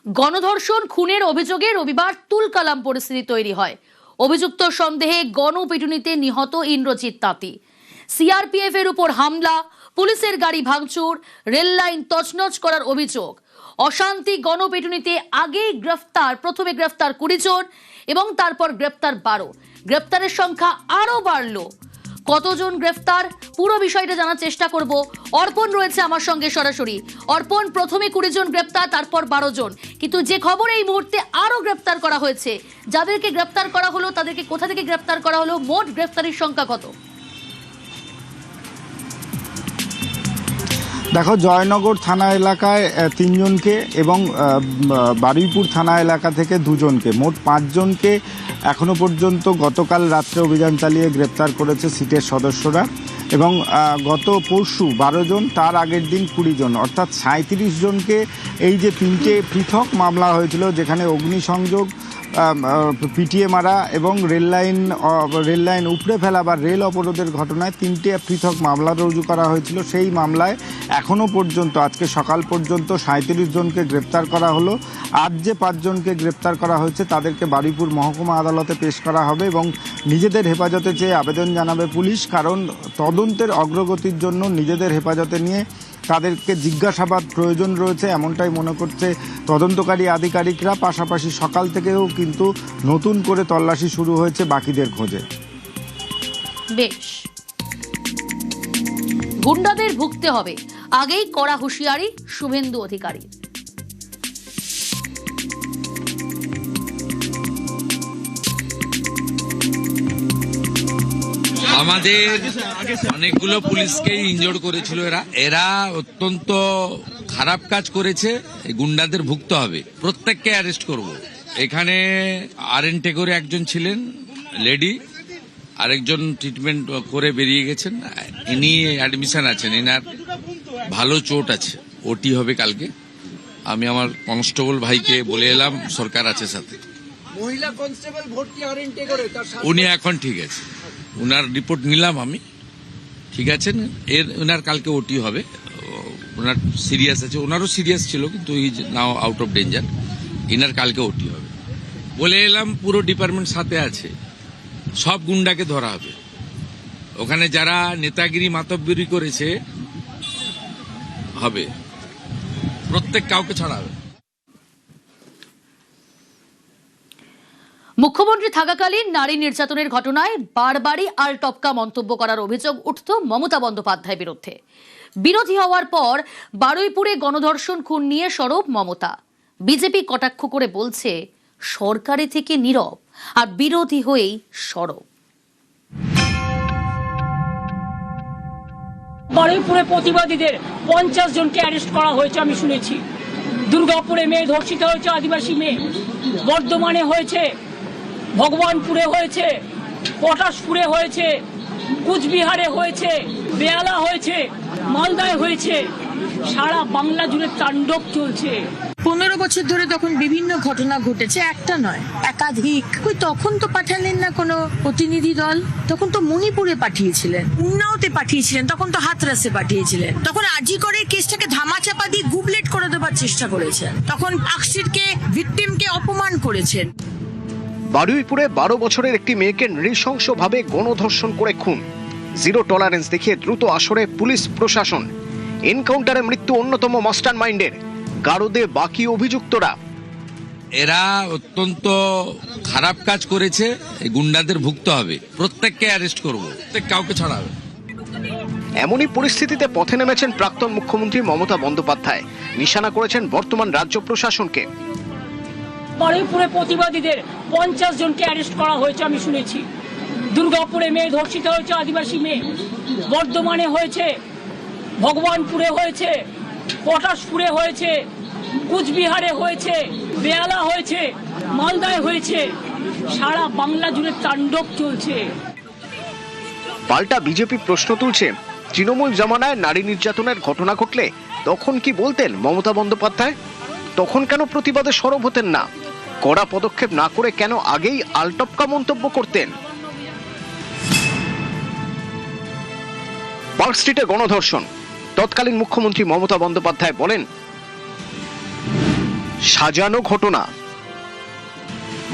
গণধর্ষণ খুনের অভিযোগে রবিবার তুলকালাম পরিস্থিতি তৈরি হয়। অভিযুক্ত সন্দেহে গণপিটুনিতে নিহত ইন্দ্রজিৎ তাঁতি। সিআরপিএফ এর উপর হামলা, পুলিশের গাড়ি ভাঙচুর, রেল লাইন তছনছ করার অভিযোগ। অশান্তি গণপিটুনিতে আগেই প্রথমে গ্রেফতার 20 জন এবং তারপর গ্রেফতার 12। গ্রেফতারের সংখ্যা আরো বাড়লো। কতজন গ্রেফতার, পুরো বিষয়টা জানার চেষ্টা করব। অর্পণ রয়েছে আমার সঙ্গে সরাসরি। অর্পণ, প্রথমে 20 জন গ্রেফতার, তারপর 12 জন, কিন্তু যে খবর এই মুহূর্তে আরো গ্রেফতার করা হয়েছে, যাদেরকে গ্রেফতার করা হলো তাদেরকে কোথা থেকে গ্রেফতার করা হলো, মোট গ্রেফতারের সংখ্যা কত? দেখো, জয়নগর থানা এলাকায় 3 জনকে এবং বারুইপুর থানা এলাকা থেকে 2 জনকে, মোট 5 জনকে এখনো পর্যন্ত গতকাল রাত্রে অভিযান চালিয়ে গ্রেপ্তার করেছে সিটের সদস্যরা। এবং গত পরশু 12 জন, তার আগের দিন 20 জন, অর্থাৎ 37 জনকে এই যে 3টে পৃথক মামলা হয়েছিল, যেখানে অগ্নিসংযোগ, পিটিয়ে মারা এবং রেল লাইন উপড়ে ফেলা বা রেল অবরোধের ঘটনায় 3টে পৃথক মামলা রুজু করা হয়েছিল। সেই মামলায় এখনও পর্যন্ত আজকে সকাল পর্যন্ত 37 জনকে গ্রেপ্তার করা হলো। আজ যে 5 জনকে গ্রেপ্তার করা হয়েছে তাদেরকে বারুইপুর মহকুমা আদালতে পেশ করা হবে এবং নিজেদের হেফাজতে চেয়ে আবেদন জানাবে পুলিশ। কারণ তদন্তের অগ্রগতির জন্য নিজেদের হেফাজতে নিয়ে তাদেরকে জিজ্ঞাসাবাদ প্রয়োজন রয়েছে, এমনটাই মনে করছে তদন্তকারী আধিকারিকরা। পাশাপাশি সকাল থেকেও কিন্তু নতুন করে তল্লাশি শুরু হয়েছে বাকিদের খোঁজে। বেশ, গুন্ডাদের ভুগতে হবে, আগেই কড়া হুঁশিয়ারি শুভেন্দু অধিকারী। আমাদের অনেকগুলো পুলিশকে ইনজোর করেছিল। এরা অত্যন্ত খারাপ কাজ করেছে। এই গুন্ডাদের ভুগতে হবে, প্রত্যেককে অ্যারেস্ট করব। এখানে আরএনটে করে একজন ছিলেন লেডি, আরেকজন ট্রিটমেন্ট করে বেরিয়ে গেছেন। ইনি অ্যাডমিশন আছেন, এনার ভালো চোট আছে, ওটি হবে কালকে। আমি আমার কনস্টেবল ভাইকে বলে এলাম, সরকার আছে সাথে। মহিলা কনস্টেবল ভর্তি আরএনটে করে, উনি এখন ঠিক আছে, উনার রিপোর্ট নিলাম আমি, ঠিক আছেন। উনার কালকে ওটি হবে। ওনার সিরিয়াস আছে, ওনারও সিরিয়াস ছিল কিন্তু is now out of danger. Inner কালকে ওটি হবে বলে এলাম। পুরো ডিপার্টমেন্ট সাথে আছে, সব গুন্ডাকে ধরা হবে। ওখানে যারা নেতাগিরি মাতব্বরি করেছে হবে, প্রত্যেক কাউকে ছাড়া হবে। মুখ্যমন্ত্রী থাকাকালীন নারী নির্যাতনের ঘটনায় বারবারই আলটপকা মন্তব্য করার অভিযোগ উঠত মমতা বন্দ্যোপাধ্যায়ের বিরুদ্ধে। বিরোধী হওয়ার পর বারুইপুরে গণধর্ষণ খুন নিয়ে সরব মমতা। বিজেপি কটাক্ষ করে বলছে সরকারি থেকে নীরব আর বিরোধী হয়েই সরব। বারুইপুরে প্রতিবাদীদের 50 জনকে অ্যারেস্ট করা হয়েছে আমি শুনেছি। দুর্গাপুরে মেয়ে ধর্ষিত হয়েছে, আদিবাসী মেয়ে। বর্ধমানে হয়েছে, ভগবানপুরে হয়েছে, পটাশপুরে হয়েছে, কুচবিহারে হয়েছে, বেহালা হয়েছে, মালদায় হয়েছে। সারা বাংলা জুড়ে তাণ্ডব চলছে। 15 বছর ধরে তখন বিভিন্ন ঘটনা ঘটেছে, একটা নয় একাধিক। তখন তো পাঠালেন না কোনো প্রতিনিধি দল, তখন তো মণিপুরে পাঠিয়েছিলেন, উন্নাওতে পাঠিয়েছিলেন, তখন তো হাতরাসে পাঠিয়েছিলেন, তখন আজি করে কেসটাকে ধামাচাপা দিয়ে গুবলেট করে দেবার চেষ্টা করেছেন, তখন আক্সিরকে ভিকটিমকে অপমান করেছেন। বারুইপুরে 12 বছরের একটি মেয়েকে নৃশংসভাবে গণধর্ষণ করে খুন। জিরো টলারেন্স দেখিয়ে দ্রুত আসরে পুলিশ প্রশাসন। এনকাউন্টারে মৃত্যু অন্যতম মাস্টার মাইন্ডের, গারদে বাকি অভিযুক্তরা। এরা অত্যন্ত খারাপ কাজ করেছে, এই গুন্ডাদের ভুগতে হবে, প্রত্যেককে অ্যারেস্ট করব, প্রত্যেক কাউকে ছাড়া হবে। এমনই পরিস্থিতিতে পথে নেমেছেন প্রাক্তন মুখ্যমন্ত্রী মমতা বন্দ্যোপাধ্যায়। নিশানা করেছেন বর্তমান রাজ্য প্রশাসনকে। বারুইপুরে প্রতিবাদীদের 50 জনকে অ্যারেস্ট করা হয়েছে আমি শুনেছি। দুর্গাপুরে মেয়ে ধর্ষিত হয়েছে, আদিবাসী মেয়ে। বর্ধমানে হয়েছে, ভগবানপুরে হয়েছে, পটাশপুরে হয়েছে, কুচবিহারে হয়েছে, বেহালা হয়েছে, মালদায় হয়েছে। সারা বাংলা জুড়ে তাণ্ডব চলছে। পাল্টা বিজেপি প্রশ্ন তুলছে, তৃণমূল জমানায় নারী নির্যাতনের ঘটনা ঘটলে তখন কি বলতেন মমতা বন্দ্যোপাধ্যায়? তখন কেন প্রতিবাদে সরব হতেন না? কড়া পদক্ষেপ না করে কেন আগেই আলটপকা মন্তব্য করতেন? পার্ক স্ট্রিটে গণধর্ষণ। তৎকালীন মুখ্যমন্ত্রী মমতা বন্দ্যোপাধ্যায় বলেন, সাজানো ঘটনা।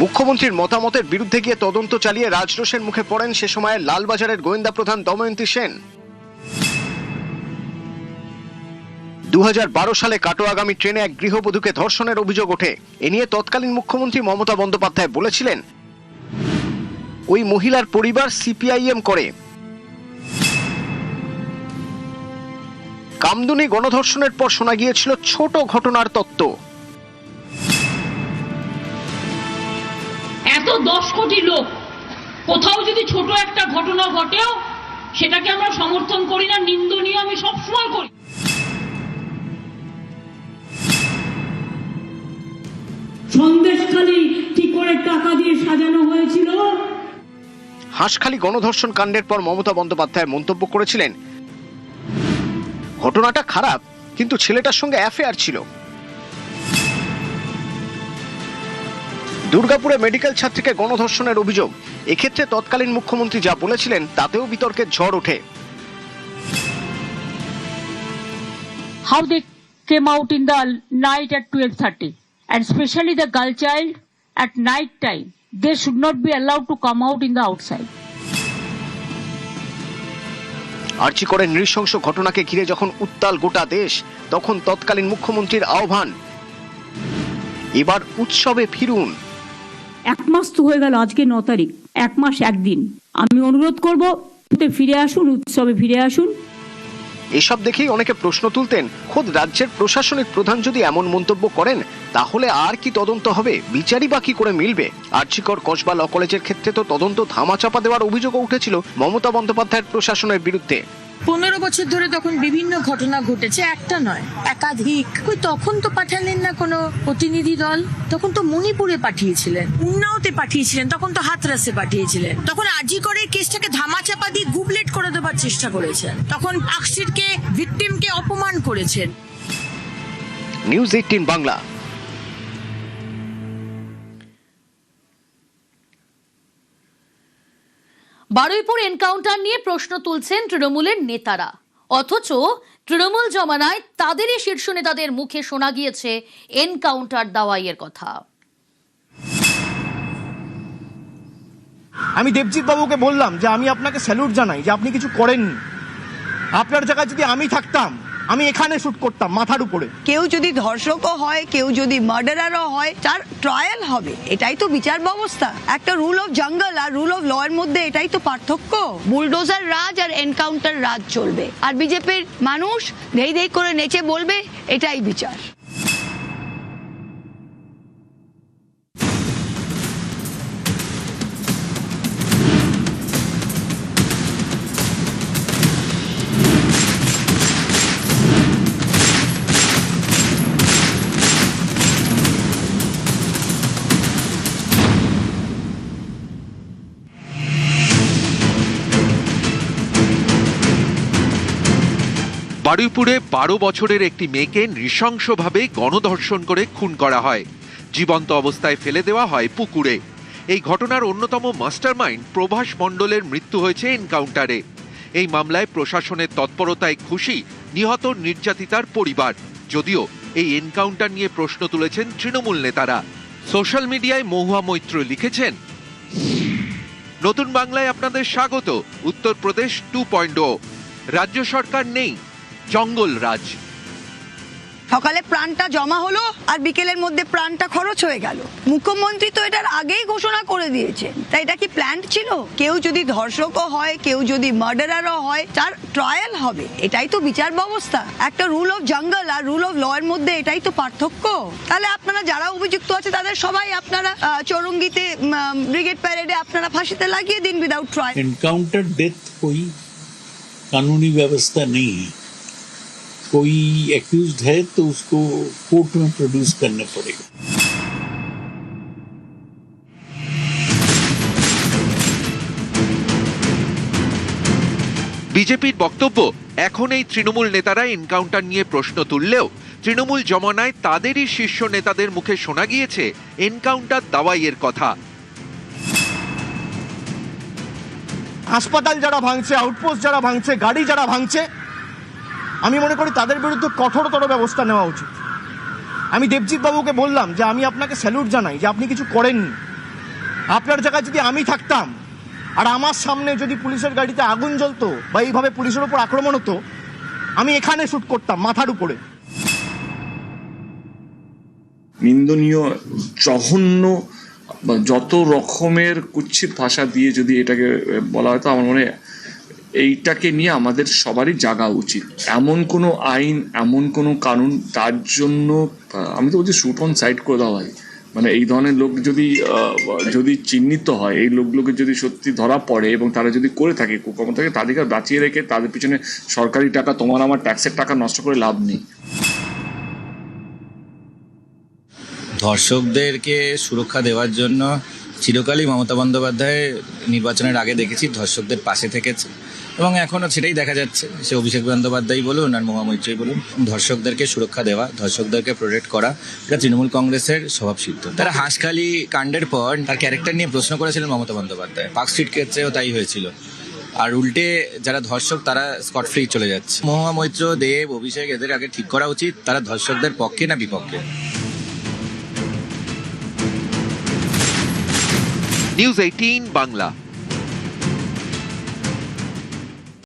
মুখ্যমন্ত্রীর মতামতের বিরুদ্ধে গিয়ে তদন্ত চালিয়ে রাজরোষের মুখে পড়েন সে সময়ে লালবাজারের গোয়েন্দা প্রধান দময়ন্তী সেন। 2012 সালে কাটোয়াগামী ট্রেনে এক গৃহবধূকে ধর্ষণের অভিযোগ ওঠে। এ নিয়ে তৎকালীন মুখ্যমন্ত্রী মমতা বন্দ্যোপাধ্যায় বলেছিলেন, ওই মহিলার পরিবার সিপিআইএম করে। কামদুনি গণধর্ষণের পর শোনা গিয়েছিল ছোট ঘটনার তত্ত্ব। এত 10 কোটি লোক, কোথাও যদি ছোট একটা ঘটনা ঘটেও সেটাকে আমরা সমর্থন করি না, নিন্দনীয় আমি সবসময় করি। সন্দেশখালী কি করে টাকা দিয়ে সাজানো হয়েছিল। হাঁসখালি গণধর্ষণ কাণ্ডের পর মমতা বন্দ্যোপাধ্যায় মন্তব্য করেছিলেন, ঘটনাটা খারাপ, কিন্তু ছেলেটার সঙ্গে অ্যাফেয়ার ছিল। দুর্গাপুরে মেডিকেল ছাত্রীকে গণধর্ষণের অভিযোগ। এক্ষেত্রে তৎকালীন মুখ্যমন্ত্রী যা বলেছিলেন তাতেও বিতর্কের ঝড় ওঠে। How they came out in the night at 12:30, and especially the girl child at night time, they should not be allowed to come out in the outside. আর্চি করে নৃশংস ঘটনাকে ঘিরে যখন উত্তাল গোটা দেশ, তখন তৎকালীন মুখ্যমন্ত্রীর আহ্বান, এবার উৎসবে ফিরুন। 1 মাস তো হয়ে গেল, আজকে 9 তারিখ, 1 মাস 1 দিন। আমি অনুরোধ করব ফিরে আসুন, উৎসবে ফিরে আসুন। এসব দেখেই অনেকে প্রশ্ন তুলতেন, খোদ রাজ্যের প্রশাসনিক প্রধান যদি এমন মন্তব্য করেন তাহলে আর কি তদন্ত হবে, বিচারই বা কি করে মিলবে। আর্চিকর কসবা ল কলেজের ক্ষেত্রে তো তদন্ত ধামাচাপা দেওয়ার অভিযোগও উঠেছিল মমতা বন্দ্যোপাধ্যায়ের প্রশাসনের বিরুদ্ধে। 15 বছর ধরে তখন বিভিন্ন ঘটনা ঘটেছে, একটা নয় একাধিক। তখন তো পাঠালেন না কোনো প্রতিনিধি দল, তখন তো মণিপুরে পাঠিয়েছিলেন, উন্নাওতে পাঠিয়েছিলেন, তখন তো হাতরাসে পাঠিয়েছিলেন। তখন আজি করে কেসটাকে ধামাচাপা দিয়ে গুবলেট করে দেবার চেষ্টা করেছেন, তখন আক্সিরকে ভিকটিমকে অপমান করেছেন। নিউজ 18 বাংলা। বারুইপুর এনকাউন্টার নিয়ে প্রশ্ন তুলছেন তৃণমূলের নেতারা, অথচ তৃণমূল জমানায় তাদেরই শীর্ষ নেতাদের মুখে শোনা গিয়েছে এনকাউন্টার দাওয়াইয়ের কথা। আমি দেবজিৎ বাবুকে বললাম যে আমি আপনাকে স্যালুট জানাই যে আপনি কিছু করেননি। আপনার জায়গায় যদি আমি থাকতাম, আমি এখানে শুট করতাম মাথার উপরে। কেউ যদি ধর্ষকও হয়, কেউ যদি মার্ডারারও হয়, তার ট্রায়াল হবে, এটাই তো বিচার ব্যবস্থা। একটা রুল অফ জঙ্গল আর রুল অফ ল এর মধ্যে এটাই তো পার্থক্য। বুলডোজার রাজ আর এনকাউন্টার রাজ চলবে, আর বিজেপির মানুষ ধেই ধেই করে নেচে বলবে এটাই বিচার। বারুইপুরে 12 বছরের একটি মেয়েকে নৃশংসভাবে গণধর্ষণ করে খুন করা হয়, জীবন্ত অবস্থায় ফেলে দেওয়া হয় পুকুরে। এই ঘটনার অন্যতম মাস্টারমাইন্ড প্রভাস মণ্ডলের মৃত্যু হয়েছে এনকাউন্টারে। এই মামলায় প্রশাসনের তৎপরতায় খুশি নিহত নির্যাতিতার পরিবার, যদিও এই এনকাউন্টার নিয়ে প্রশ্ন তুলেছেন তৃণমূল নেতারা। সোশ্যাল মিডিয়ায় মহুয়া মৈত্র লিখেছেন, নতুন বাংলায় আপনাদের স্বাগত। উত্তরপ্রদেশ 2.0, রাজ্য সরকার নেই, জঙ্গল রাজ। সকালে প্রাণটা জমা হলো আর বিকেলের মধ্যে প্রাণটা খরচ হয়ে গেল। মুখ্যমন্ত্রী তো এটার আগেই ঘোষণা করে দিয়েছেন, তাই এটা কি প্ল্যান ছিল? কেউ যদি ধর্ষকও হয়, কেউ যদি মার্ডারারও হয়, তার ট্রায়াল হবে, এটাই তো বিচার ব্যবস্থা। একটা রুল অফ জঙ্গল আর রুল অফ ল এর মধ্যে এটাই তো পার্থক্য। তাহলে আপনারা যারা অভিযুক্ত আছে তাদের সবাই আপনারা চৌরঙ্গিতে ব্রিগেড প্যারেডে আপনারা ফাঁসিতে লাগিয়ে দিন উইদাউট ট্রায়াল। एनकाउंटर डेथ कोई कानूनी व्यवस्था नहीं है। कोई एक्यूज्ड है तो उसको कोर्ट में प्रोड्यूस करना पड़ेगा। বিজেপির বক্তব্য, এখন এই তৃণমূল নেতারা এনকাউন্টার নিয়ে প্রশ্ন তুললেও তৃণমূল জমানায় তাদেরই শীর্ষ নেতাদের মুখে শোনা গিয়েছে এনকাউন্টার দাওয়াইয়ের কথা। হাসপাতাল যারা ভাঙছে, আউটপোস্ট যারা ভাঙছে, গাড়ি যারা ভাঙছে, আমি মনে করি তাদের বিরুদ্ধে কঠোরতর ব্যবস্থা নেওয়া উচিত। আমি দেবজিৎ বাবুকে বললাম যে আমি আপনাকে স্যালুট জানাই যে আপনি কিছু করেননি। আপনার জায়গায় যদি আমি থাকতাম আর আমার সামনে যদি পুলিশের গাড়িতে আগুন জ্বলতো বা এইভাবে পুলিশের উপর আক্রমণ হতো, আমি এখানে শুট করতাম মাথার উপরে। নিন্দনীয়, জঘন্য, যত রকমের কুৎসিত ভাষা দিয়ে যদি এটাকে বলা হয়, তো আমার মনে হয় এইটাকে নিয়ে আমাদের সবারই জাগা উচিত। এমন কোনো আইন, এমন কোনো কানুন, তার জন্য আমি তো বলছি শুট অন সাইট করে দেওয়া হয়। মানে এই ধরনের লোক যদি চিহ্নিত হয়, এই লোকগুলোকে যদি সত্যি ধরা পড়ে এবং তারা যদি করে থাকে কুকর্ম থাকে, তাদেরকে বাঁচিয়ে রেখে তাদের পিছনে সরকারি টাকা, তোমার আমার ট্যাক্সের টাকা নষ্ট করে লাভ নেই। ধর্ষকদেরকে সুরক্ষা দেওয়ার জন্য চিরকালই মমতা বন্দ্যোপাধ্যায় নির্বাচনের আগে দেখেছি ধর্ষকদের পাশে থেকেছে, এবং এখনও সেটাই দেখা যাচ্ছে। সে অভিষেক বন্দ্যোপাধ্যায় বলুন আর মহুয়া মৈত্রী বলুন, ধর্ষকদেরকে সুরক্ষা দেওয়া, ধর্ষকদেরকে প্রোটেক্ট করা, এটা তৃণমূল কংগ্রেসের স্বভাবসিদ্ধ। তারা হাঁসখালি কাণ্ডের পর তার ক্যারেক্টার নিয়ে প্রশ্ন করেছিলেন মমতা বন্দ্যোপাধ্যায়। পার্ক স্ট্রিট কেসেও তাই হয়েছিল। আর উল্টে যারা ধর্ষক তারা স্কট ফ্রি চলে যাচ্ছে। মহুয়া মৈত্র, দেব, অভিষেক এদের আগে ঠিক করা উচিত তারা ধর্ষকদের পক্ষে না বিপক্ষে। নিউজ 18 বাংলা।